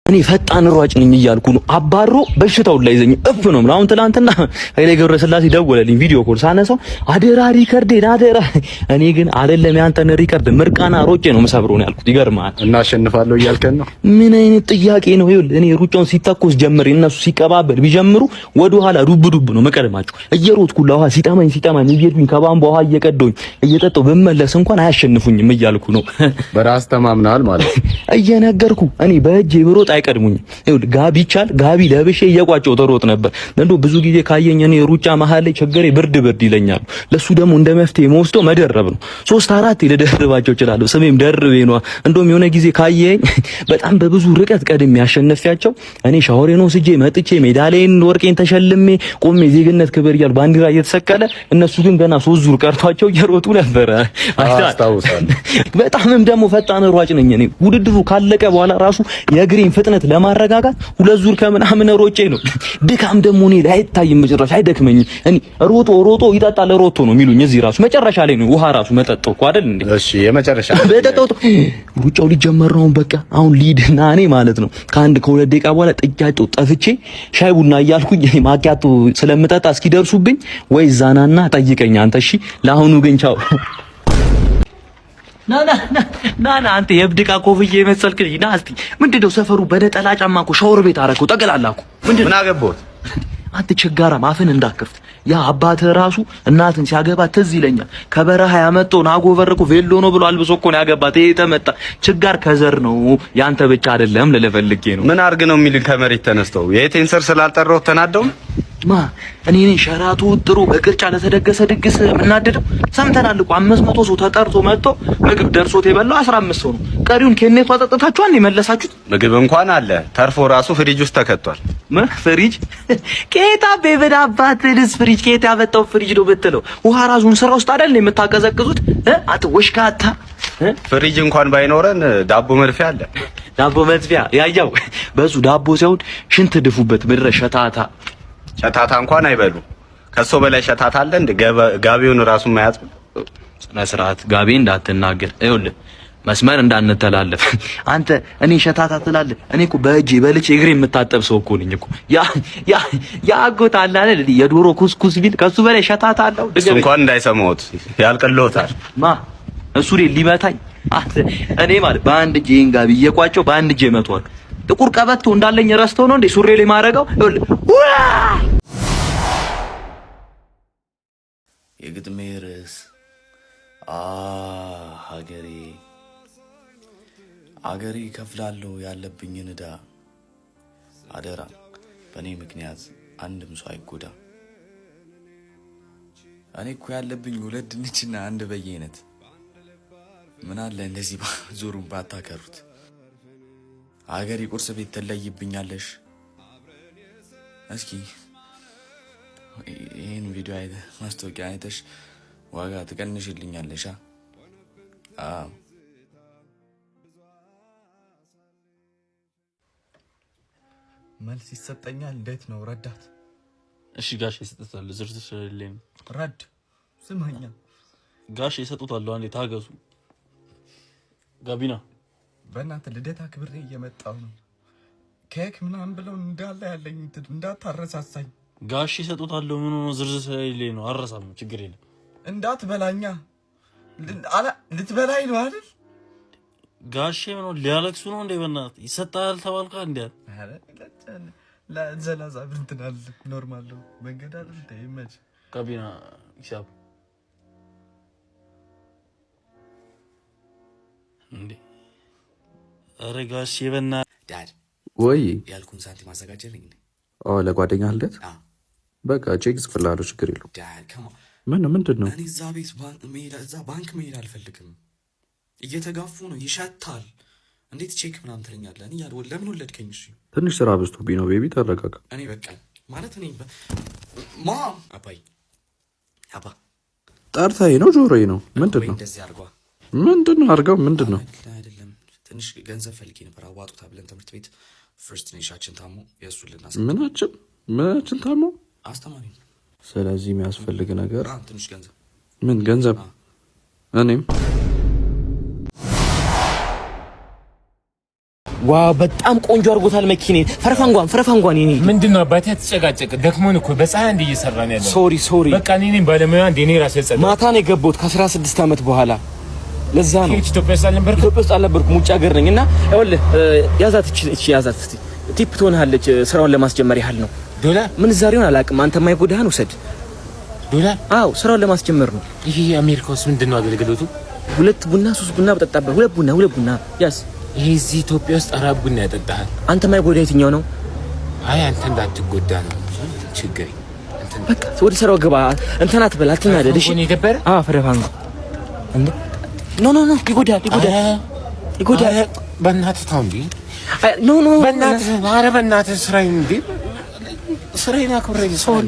እኔ ፈጣን ሯጭ ነኝ እያልኩ ነው። አባሮ በሽታው ላይ ይዘኝ እፍ ነው። አሁን ትላንትና ኃይሌ ገብረስላሴ ደወለልኝ ቪዲዮ ኮል ሳነሳው አደራ ሪከርዴን አደራ። እኔ ግን አይደለም ያንተን ሪከርድ ምርቃና ሮጬ ነው መሰብረው ነው ያልኩት። ይገርማል። እና አሸንፋለሁ እያልከን ነው? ምን አይነት ጥያቄ ነው? ይኸውልህ እኔ ሩጫውን ሲተኮስ ጀምር እነሱ ሲቀባበል ቢጀምሩ ወደ ኋላ ዱብ ዱብ ነው መቀደማቸው። እየሮጥኩ ለውሃ ሲጠማኝ እየሄድኩኝ ከባምቧ ውሃ እየቀደውኝ እየጠጣሁ ብመለስ እንኳን አያሸንፉኝም እያልኩ ነው። በራስ ተማምናል ማለት እየነገርኩ እኔ በእጄ ብሮጥ አይቀድሙኝ። ይኸውልህ ጋቢ ይቻል ጋቢ ለብሼ እየቋጨው ተሮጥ ነበር። እንደው ብዙ ጊዜ ካየኝ እኔ ሩጫ መሀል ላይ ችግሬ ብርድ ይለኛል። ለሱ ደግሞ እንደ መፍትሄ መወስደው መደረብ ነው። 3-4 ልደርባቸው እችላለሁ። ስሜም ደርቤ ነው። እንደውም የሆነ ጊዜ ካየኝ በጣም በብዙ ርቀት ቀድሜ ያሸነፍያቸው እኔ ሻወሬን ወስጄ መጥቼ ሜዳሊያን ወርቄን ተሸልሜ ቆሜ ዜግነት ክብር እያል ባንዲራ እየተሰቀለ እነሱ ግን ገና 3 ዙር ቀርቷቸው እየሮጡ ነበረ። አስታውሳለሁ። በጣምም ደግሞ ፈጣን ሯጭ ነኝ እኔ። ውድድሩ ካለቀ በኋላ ራሱ የእግሬን ፍጥነት ለማረጋጋት 2 ዙር ከምናምን ሮጬ ነው። ድካም ደግሞ እኔ ላይ አይታይም፣ መጨረሻ አይደክመኝም። እኔ ሮጦ ይጠጣል ሮጦ ነው የሚሉኝ። እዚህ ራሱ መጨረሻ ላይ ነው ውሃ ራሱ መጠጣው እኮ አይደል እንዴ? እሺ የመጨረሻ በጠጣው ሩጫው ሊጀመር ነው በቃ። አሁን ሊድና እኔ ማለት ነው ከ1-2 ደቂቃ በኋላ ጥያቄው ጠፍቼ ሻይ ቡና እያልኩኝ ማኪያቶ ስለምጠጣ እስኪደርሱብኝ ወይ ዛናና ጠይቀኝ አንተ። እሺ ለአሁኑ ግን ቻው። ና አንተ የብድቃ ኮፍዬ የመሰልክኝ ና እስቲ። ምንድነው ሰፈሩ በነጠላ ጫማ እኮ ሻወር ቤት አደረገው ጠቅላላኩ። ምንድነው ምን አገባሁት? አንተ ችጋራ ማፈን እንዳከፍት ያ አባትህ ራሱ እናትን ሲያገባ ትዝ ይለኛል። ከበረሃ ያመጣውን አጎበር እኮ ቬሎ ነው ብሎ አልብሶ እኮ ነው ያገባት። ይሄ ተመጣ ችጋር ከዘር ነው ያንተ ብቻ አይደለም ለለፈልጌ ነው። ምን አርግ ነው የሚል ከመሬት ተነስተው የቴን ስር ስላልጠራው ተናደው ማ እኔ ነኝ ሸራቱ ጥሩ በቅርጫ ለተደገሰ ድግስ የምናደደው። ሰምተናል እኮ 500 ሰው ተጠርቶ መጥቶ ምግብ ደርሶት የበላው 15 ሰው ነው። ቀሪውን ከኔቷ አጠጥታችኋል ነው የመለሳችሁት? ምግብ እንኳን አለ ተርፎ ራሱ ፍሪጅ ውስጥ ተከቷል። ምን ፍሪጅ ኬታ በበዳባት ድስ ፍሪጅ ኬታ ያመጣው ፍሪጅ ነው ብትለው ውሃ ራሱን ስራ ውስጥ አይደል የምታቀዘቅዙት? አትወሽካታ ፍሪጅ እንኳን ባይኖረን ዳቦ መድፊያ አለ። ዳቦ መድፊያ ያያው በሱ ዳቦ ሳይሆን ሽንት ድፉበት ምድረ ሸታታ። ሸታታ እንኳን አይበሉ ከሶ በላይ ሸታታ አለ እንደ ጋቢውን ራሱን ማያዝ ስነ ስርዓት ጋቢ እንዳትናገር። ይኸውልህ መስመር እንዳንተላለፍ አንተ እኔ ሸታታ ትላለህ። እኔ እኮ በእጄ በልቼ እግሬ የምታጠብ ሰው እኮ ነኝ እኮ። ያ አጎት አለ አይደል የዶሮ ኩስኩስ ቢል ከሱ በላይ ሸታታ አለው። እሱ እንኳን እንዳይሰማውት ያልቀለውታል። እሱ ሊመታኝ እኔ ማለት በአንድ እጄ ጋቢ እየቋጨው በአንድ እጄ መቷል። ጥቁር ቀበቶ እንዳለኝ ረስተው ነው እንዴ ሱሬ ላይ ማረጋው? የግጥሜ ርዕስ አገሬ ከፍላለሁ ያለብኝን ዕዳ አደራ በእኔ ምክንያት አንድም ሰው አይጎዳ። እኔ እኮ ያለብኝ 2 ድንችና 1 በየአይነት ምን አለ እንደዚህ ዞሩን ባታከሩት። አገሬ ቁርስ ቤት ትለይብኛለሽ። እስኪ ይሄን ቪዲዮ ማስታወቂያ አይተሽ ዋጋ ትቀንሽልኛለሽ? መልስ ይሰጠኛል። እንዴት ነው ረዳት? እሺ ጋሽ ይሰጣል። ዝርዝር ስለሌለኝ ረድ ስማኛ ጋሽ ይሰጡታል። አንዴ ታገሱ። ጋቢና በእናትህ ልደታ ክብሬ እየመጣው ነው። ኬክ ምናምን ብለው እንዳለ ያለኝ እንዳታረሳሳኝ። ጋሽ ይሰጡታል። ምን ነው ዝርዝር ስለሌለኝ ነው። አረሳም ችግር የለም። እንዳትበላኛ ልትበላኝ ነው አይደል? ጋሽ ምን ነው ሊያለቅሱ ነው እንዴ? በእናትህ ይሰጣል ተባልካ እንዴ? አረ ለዘላዛ ብንትናል ኖርማል ነው መንገድ አይደል? ተይመች ጋቢና ሂሳብ እንዴ? አረ ጋሽ በእና ዳድ ወይ ያልኩን ሳንቲም አዘጋጀልኝ። ለጓደኛ ልደት በቃ ቼክ ጽፍላለሁ። ችግር የለውም። ምንድን ነው? እኔ እዛ ባንክ መሄድ አልፈልግም። እየተጋፉ ነው፣ ይሸታል። እንዴት ቼክ ምናምን ትለኛለህ? እኔ ለምን ወለድከኝ? እሺ ትንሽ ስራ በዝቶብኝ ነው። ቤቢ ተረጋጋ። እኔ በቃ ማለት እኔ ማም አባ ጠርታዬ ነው ጆሮዬ ነው። ምንድን ነው እንደዚህ አድርጓ? ምንድን ነው አድርገው? ምንድን ነው? አይደለም ትንሽ ገንዘብ ፈልጌ ነበር። አዋጡታ ብለን ትምህርት ቤት ፈርስት ኔሻችን ታሞ የእሱን ልናስ ምናችን ታሞ አስተማሪ ነው። ስለዚህ የሚያስፈልግ ነገር ትንሽ ገንዘብ። ምን ገንዘብ? እኔም ዋው በጣም ቆንጆ አድርጎታል መኪኔን። ፈረፋንጓን ይሄ ምንድነው አባቴ ተጨቃጨቅ ደክሞን እኮ በፀሐይ እንደ እየሰራን ያለው። ሶሪ በቃ እኔ ባለሙያ እንደ እኔ ራሴ ጸዳ ማታ ነው የገባሁት ከ16 ዓመት በኋላ ለዛ ነው። ኢትዮጵያ ውስጥ አልነበርኩም ውጭ ሀገር ነኝ እና ይኸውልህ ያዛት እስቲ ቲፕ ትሆንሃለች ስራውን ለማስጀመር ያህል ነው። ዶላር ምን ዛሬውን አላውቅም አንተ ማይጎዳህን ውሰድ። ዶላር አዎ ስራውን ለማስጀመር ነው። ይሄ አሜሪካ ውስጥ ምንድነው አገልግሎቱ? 2 ቡና 3 ቡና በጠጣበት 2 ቡና ያስ ይሄ እዚህ ኢትዮጵያ ውስጥ 4 ቡና ያጠጣሃል። አንተ ማይጎዳ የትኛው ነው? አይ አንተ እንዳትጎዳ ነው ችግር። በቃ ወደ ስራው ግባ። እንትና አትበል አትናደድ። እሺ ፈረፋንጓ እንዴ ኖ ይጎዳል። በእናትህ ተው እንዴ ኖ በእናትህ ስራዬን አክብሬ ሶሪ።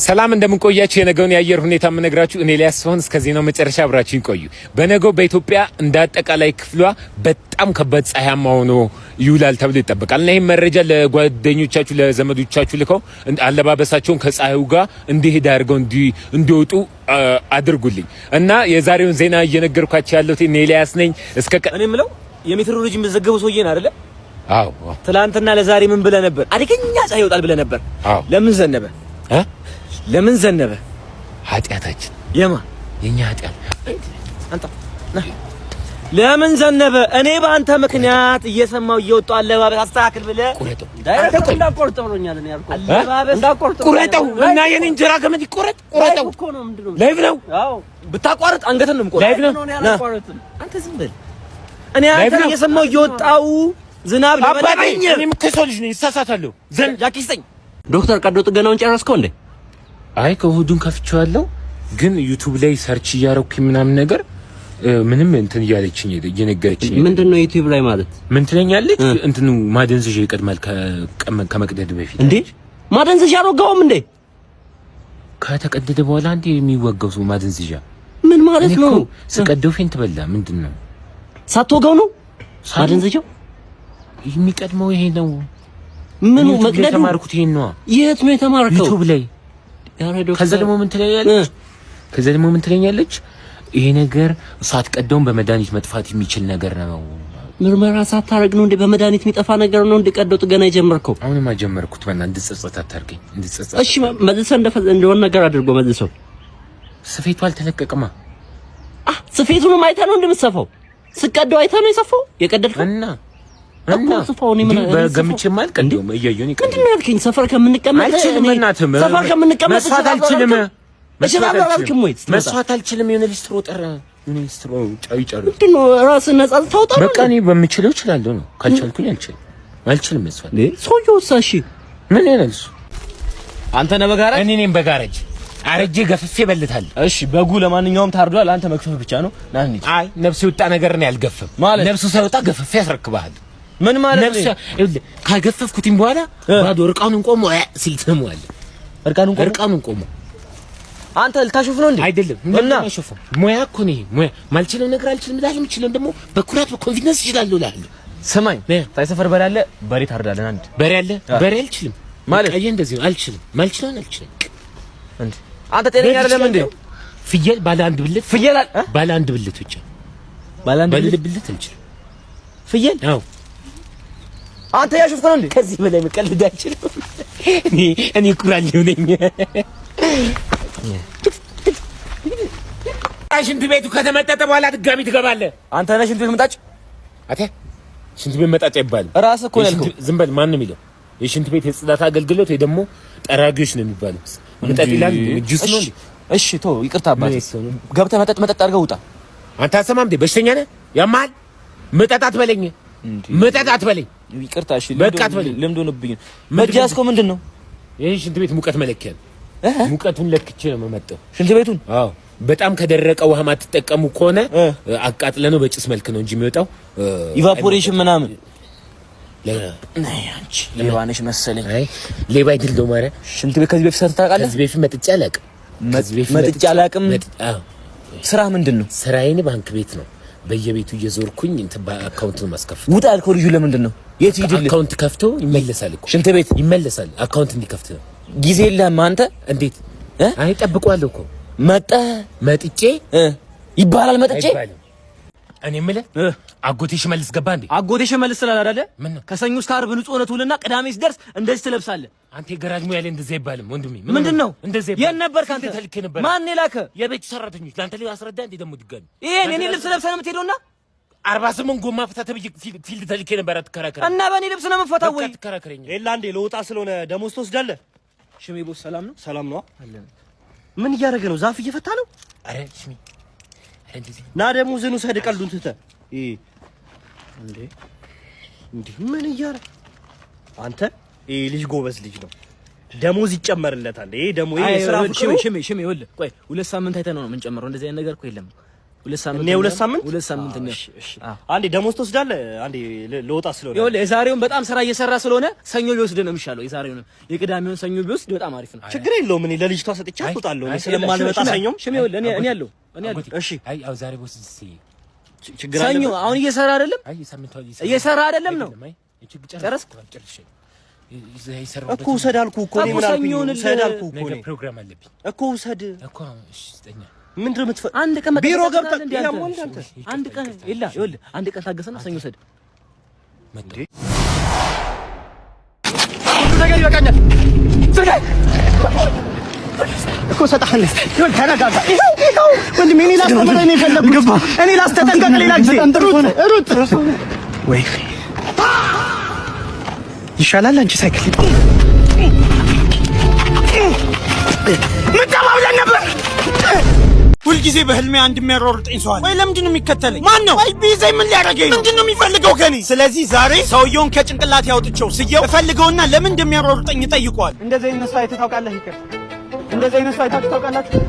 ሰላም እንደምንቆያችሁ የነገውን የአየር ሁኔታ የምነግራችሁ እኔ ላይ ያስሆን እስከዚህ ነው። መጨረሻ አብራችሁን ቆዩ። በነገው በኢትዮጵያ እንደ አጠቃላይ ክፍሏ በጣም ከባድ ፀሐያማ ሆኖ ይውላል ተብሎ ይጠበቃል እና ይሄን መረጃ ለጓደኞቻችሁ ለዘመዶቻችሁ ልከው አለባበሳቸውን ከፀሐዩ ጋር እንዲሄድ አድርገው እንዲወጡ አድርጉልኝ እና የዛሬውን ዜና እየነገርኳችሁ ያለሁት እኔ ላይ ያስነኝ። እኔ የምለው የሜትሮሎጂ መዘገቡ ሰውዬ ነው አይደለ? አዎ። ትላንትና ለዛሬ ምን ብለህ ነበር? አደገኛ ፀሐይ ይወጣል ብለህ ነበር። ለምን ዘነበ? ኃጢአታችን የኛ ኃጢአት አንተ ለምን ዘነበ? እኔ በአንተ ምክንያት እየሰማው እየወጣው አለባበስ አስተካክል ብለህ እንዳቆርጥ ብሎኛል። እኔ ያልኩህ አለባበስ ቁረጠው እና የኔ እንጀራ ገመድ ቁረጠው እኮ ነው። ምንድነው ላይቭ ነው? አዎ ብታቋርጥ አንገትን ነው የምቆርጠው። ላይቭ ነው። አንተ ዝም በል። እኔ አንተ እየሰማው እየወጣው ዝናብ ለበለኝ። እኔም ከሰው ልጅ ነኝ እሳሳታለሁ። ያኪስተኝ ዶክተር ቀዶ ጥገናውን ጨረስከው እንዴ? አይ ከሆዱን ከፍቼዋለሁ፣ ግን ዩቲዩብ ላይ ሰርች እያረኩኝ ምናምን ነገር ምንም እንትን እያለችኝ እየነገረችኝ። ምንድነው ዩቲዩብ ላይ ማለት? ምን ትለኛለች? እንትኑ ማደንዘዣ ይቀድማል ከመቅደድ በፊት። እንዴ ማደንዘዣ አልወጋውም እንዴ? ከተቀደደ በኋላ እንዴ የሚወጋው ሰው ማደንዘዣ ምን ማለት ነው? ስቀደው ፌንት በላ። ምንድነው ሳትወጋው ነው ማደንዘዣው የሚቀድመው? ይሄ ነው ምኑ መቅደድ? የተማርኩት ይሄን ነው። የት ነው የተማርከው? ዩቲዩብ ላይ። ከዛ ደግሞ ምን ትለኛለች? ይሄ ነገር ሳትቀደውን በመድኃኒት መጥፋት የሚችል ነገር ነው። ምርመራ ሳታረግ ነው እንዴ በመድኃኒት የሚጠፋ ነገር ነው እንዴ ቀዶ ጥገና የጀመርከው? አሁንማ ጀመርኩት። በእናትህ እንድጸጸት አታርገኝ፣ እንድጸጸት። እሺ መልሰህ እንደሆነ ነገር አድርጎ መልሰው። ስፌቱ አልተለቀቀማ። ስፌቱንም አይተህ ነው እንደምትሰፋው? ስቀደው አይተህ ነው የሰፋው የቀደድከው? እና ሰፋው ነው ምን በገምቼ ማለት ቀደው እያየሁኝ ቀደው። ምንድን ነው ያልከኝ? ሰፈር ከምንቀመጥ ሰፈር ከምንቀመጥ መስዋዕት አልችልም። መስዋዕት አልችልም። የሆነ ሊስትሮ ጠራ፣ የሆነ ሊስትሮ ጫይ ጫሩ። ምንድን ነው ራስህን ነፃ ልታወጣ? በቃ እኔ በምችለው እችላለሁ ነው። ካልቻልኩኝ አልችልም። መስዋዕት ሰውዬው እሺ ምን ይላል እሱ? አንተ ነህ በጋራጅ? እኔ ነኝ በጋራጅ። አረጄ ገፍፌ በልታል። እሺ በጉ ለማንኛውም ታርዷል። አንተ መክፈፍ ብቻ ነው። ና እንሂድ። አይ ነፍስ ይወጣ ነገር ነው ያልገፈም ማለት ነፍሱ ሳይወጣ ገፍፌ ያስረክብሃል። ምን ማለት ነው? ነፍስ ካገፈፍኩትም በኋላ ባዶ እርቃኑን ቆሞ ሲል ትሰማዋለህ። እርቃኑን ቆሞ አንተ ልታሾፍ ነው እንዴ? አይደለም እና ሾፍ ሙያ እኮ ነው። ሙያ ማልችለው ነገር አልችልም እላለሁ። የምችለው ደግሞ በኩራት በኮንፊደንስ እችላለሁ እላለሁ። ስማኝ ሳይሰፈር በሬ አለ፣ በሬ ታርዳለን። አንድ በሬ አለ፣ በሬ አልችልም ማለት አይ እንደዚህ ነው። አልችልም ማልችለው አልችልም እንዴ? አንተ ጤነኛ አይደለም እንዴ? ፍየል ባለ አንድ ብልት ፍየል ባለ አንድ ብልት ብቻ ባለ አንድ ብልት አልችልም። ፍየል አዎ። አንተ ያሾፍክ ነው እንዴ? ከዚህ በላይ መቀለድ አልችልም። እኔ ኩራለሁ ነኝ። ሽንት ቤቱ ከተመጠጠ በኋላ ድጋሚ ትገባለህ። አንተ ነህ ሽንት ቤት መጣጭ? አቴ ሽንት ቤት መጣጭ አይባልም። ራስህ እኮ ነው ያልከው። ዝም በል። ማን ነው የሚለው? የሽንት ቤት የጽዳት አገልግሎት ወይ ደግሞ ጠራጊዎች ነው የሚባለው። መጠጥ ይላል ጁስ ነው እንዴ? እሺ ቶ ይቅርታ አባቴ። ገብተህ መጠጥ አድርገህ ውጣ። አንተ አሰማም እንዴ? በሽተኛ ነህ? ያማል። መጠጣት በለኝ መጠጣት በለኝ። ይቅርታ እሺ። ልምድ ሆነብኝ። መጃስኮ ምንድን ነው? ይሄ ሽንት ቤት ሙቀት መለኪያ ነው። ሙቀቱን ለክቼ ነው የምመጣው ሽንት ቤቱን። አዎ በጣም ከደረቀ ውሃ ማትጠቀሙ ከሆነ አቃጥለነው በጭስ መልክ ነው እንጂ የሚወጣው ኢቫፖሬሽን ምናምን። አንቺ ሌባ ነሽ መሰለኝ። አይ ሌባ አይደለም ማለት ሽንት ቤት ከዚህ በፊት ሰርተህ ታውቃለህ? ከዚህ በፊት መጥቼ አላውቅም። አዎ ስራ ምንድን ነው? ስራዬን ባንክ ቤት ነው። በየቤቱ እየዞርኩኝ እንትን በአካውንት ነው ማስከፍት። ውጣ ያልከው ልጁ ለምንድን ነው? የት ይድል? አካውንት ከፍቶ ይመለሳል እኮ ሽንት ቤት ይመለሳል። አካውንት እንዲከፍት ነው። ጊዜ የለህም አንተ? እንዴት? አይ ጠብቀዋለሁ እኮ መጥቼ ይባላል። መጥቼ እኔ የምልህ አጎቴ ሽመልስ ገባ እንዴ? አጎቴ ሽመልስ ስላል አይደለ? ምን ነው ከሰኞ እስከ ዓርብ ንጹህ ሆነ ትውልና ቅዳሜ ሲደርስ እንደዚህ ትለብሳለህ። አንተ የገራጅ ሙያ ላይ እንደዚህ አይባልም ወንድሜ። ምንድነው እንደዚህ የት ነበርክ አንተ? ተልኬ ነበር። ማን የላከ? የቤት ሰራተኞች ለአንተ ላይ አስረዳ እንዴ ደግሞ ድጋሚ ይሄን የኔ ልብስ ለብሰህ ነው የምትሄደውና 48 ጎማ ፍታ ተብዬ ፊልድ ተልኬ ነበር። አትከራከረኝ እና በእኔ ልብስ ነው የምትፈታው ወይ? አትከራከረኝ። ኤላ እንዴ ለወጣ ስለሆነ ደሞዝ ትወስዳለህ? ሽሜ ቦስ ሰላም ነው? ሰላም ነው አለን። ምን እያደረገ ነው? ዛፍ እየፈታ ነው? አረ ሽሜ አረ እንደዚህ ና ደሞዝን ውሰድ። ቀልዱን ትተህ እንዴ ምን እያደረገ አንተ? ልጅ ጎበዝ ልጅ ነው። ደሞዝ ይጨመርለታል። ደሞ የሥራ ፍቅሩ ሽሜ ይኸውልህ፣ ቆይ 2 ሳምንት አይተህ ነው የምንጨምረው። እንደዚህ አይነት ነገር እኮ የለም። 2 ሳምንት እኔ 2 ሳምንት ነው። እሺ አንዴ ደሞዝ ትወስዳለህ። አንዴ ለወጣ ስለሆነ ይኸውልህ፣ የዛሬውን በጣም ስራ እየሰራ ስለሆነ ሰኞ ቢወስድ ነው የሚሻለው። የዛሬውን የቅዳሜውን ሰኞ ቢወስድ በጣም አሪፍ ነው። ችግር የለውም። እኔ ለልጅቷ ሰጥቻ አውጣለሁ። እኔ ስለማልመጣ ሰኞም ሽሜ ይኸውልህ፣ እኔ ያለው እሺ። አይ አው ዛሬ ቦስ ችግር አለ። ሰኞ አሁን እየሰራ አይደለም? አይ ሳምንቱ እየሰራ አይደለም ነው። ጨረስክ? እኮ ውሰድ አልኩህ እኮ እኔ ምን አልኩኝ? ውሰድ አልኩህ እኮ እኔ ፕሮግራም አለብኝ እኮ ውሰድ እኮ። እሺ ስጠኛ። ምንድን ነው የምትፈ አንድ ቀን ቢሮ ገብተህ አንድ ቀን ይኸውልህ፣ አንድ ቀን ታገሰና ሰኞ ውሰድ። መጣ ነገር ይበቃኛል። ዘጋይ እኮ ሰጣለህ። ይሁን ተረጋጋ። ይኸው ወንድሜ እኔ ላስተምርህ ነው የፈለኩት። እኔ ላስተጠንቀቅ ሌላ ጊዜ ሩጥ ወይ ይሻላል። አንቺ ሳይክል ምን ተባብለን ነበር? ሁልጊዜ በህልሜ አንድ የሚያሯሩጠኝ ሰው አለ። ወይ ለምንድን ነው የሚከተለኝ? ማን ነው? ወይ ቢይዘኝ ምን ሊያደርገኝ ነው? ምንድን ነው የሚፈልገው ከኔ? ስለዚህ ዛሬ ሰውየውን ከጭንቅላት ያውጥቼው ስየው እፈልገውና ለምን እንደሚያሯሩጠኝ እጠይቀዋል። እንደዚህ አይነት ሰው አይተህ ታውቃለህ? ይከር እንደዚህ አይነት ሰው አይታችሁ ታውቃላችሁ?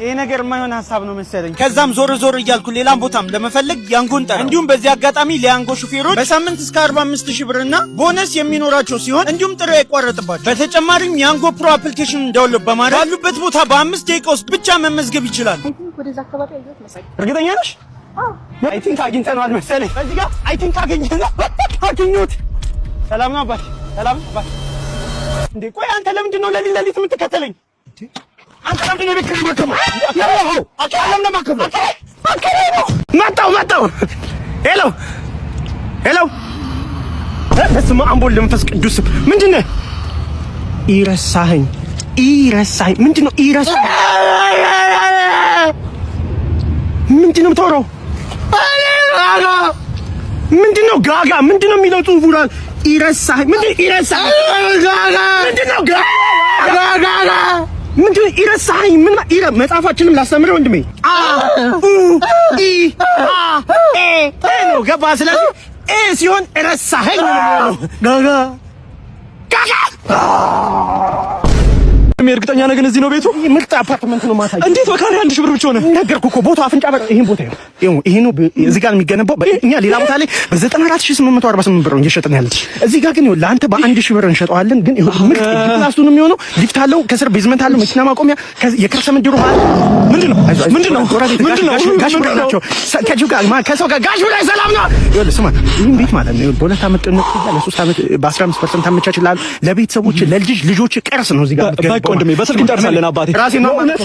ይሄ ነገር የማይሆን ሐሳብ ነው መሰለኝ። ከዛም ዞር ዞር እያልኩ ሌላም ቦታም ለመፈለግ ያንጎን ጠራ። እንዲሁም በዚህ አጋጣሚ ለያንጎ ሹፌሮች በሳምንት እስከ 45000 ብርና ቦነስ የሚኖራቸው ሲሆን እንዲሁም ጥሪ አይቋረጥባቸው። በተጨማሪም ያንጎ ፕሮ አፕሊኬሽን ዳውንሎድ በማድረግ ባሉበት ቦታ በ5 ደቂቃ ውስጥ ብቻ መመዝገብ ይችላል። ወደዛ አካባቢ አይዞት መሰለኝ። እርግጠኛ ነሽ? አይ ቲንክ አግኝተነዋል መሰለኝ። እዚህ ጋር አይ ቲንክ አገኘሁት። ሰላም ነው አባቴ? ሰላም አባቴ። እንዴ ቆይ አንተ ለምንድን ነው ለሊት የምትከተለኝ? አንተ ለምንድን ነው የምትከተለኝ? ያው አቃለም ነው ማከብ ነው። መጣው ሄሎ በስመ አብ ወወልድ ወመንፈስ ቅዱስ። ምንድን ነው ይረሳኸኝ? ምንድን ነው ይረሳኸኝ? ምንድን ነው የምታወራው? ምንድን ነው ጋጋ? ምንድን ነው የሚለው ጽሑፉ? ይረሳኸኝ ምንድን ነው ይረሳኸኝ? ምንድን ነው ጋጋ? ምንድን ነው ይረሳኸኝ? ምን መጽሐፋችንም ላስተምረው ወንድሜ። ነው ገባ? ስለዚህ ሲሆን ረሳኸኝ ነው ጋጋ። እርግጠኛ ነህ ግን እዚህ ነው ቤቱ? ምርጥ አፓርትመንት ነው። ማሳይ እንዴት በካሬ 1000 ብር ብቻ ሆነ? ነገርኩህ እኮ ቦታው አፍንጫ በር። ይሄን ቦታ ይሄ ነው እዚህ ጋር የሚገነባው። እኛ ሌላ ቦታ ላይ በ94848 ብር ነው እየሸጥን ያለን። እዚህ ጋር ግን ለአንተ በ1000 ብር እንሸጠዋለን። ግን ምርጥ ክላስ ነው የሚሆነው። ሊፍት አለው፣ ከስር ቤዝመንት አለው፣ መኪና ማቆሚያ፣ የከርሰ ምድር ውሃ። ምንድነው ጋሽ ብር ናቸው። ከሰው ጋር ጋሽ ብር ሰላም ነው። ይኸውልህ ስማ፣ ይሄን ቤት ማለት ነው በ2 ዓመት ጥንት ለ3 ዓመት በ15% አመቻችልሃል። ለቤተሰቦች ልጆች ቅርስ ነው። እዚህ ጋር ወንድሜ በስልክ እንጨርሳለን። አባቴ ራሴ ነው ማለት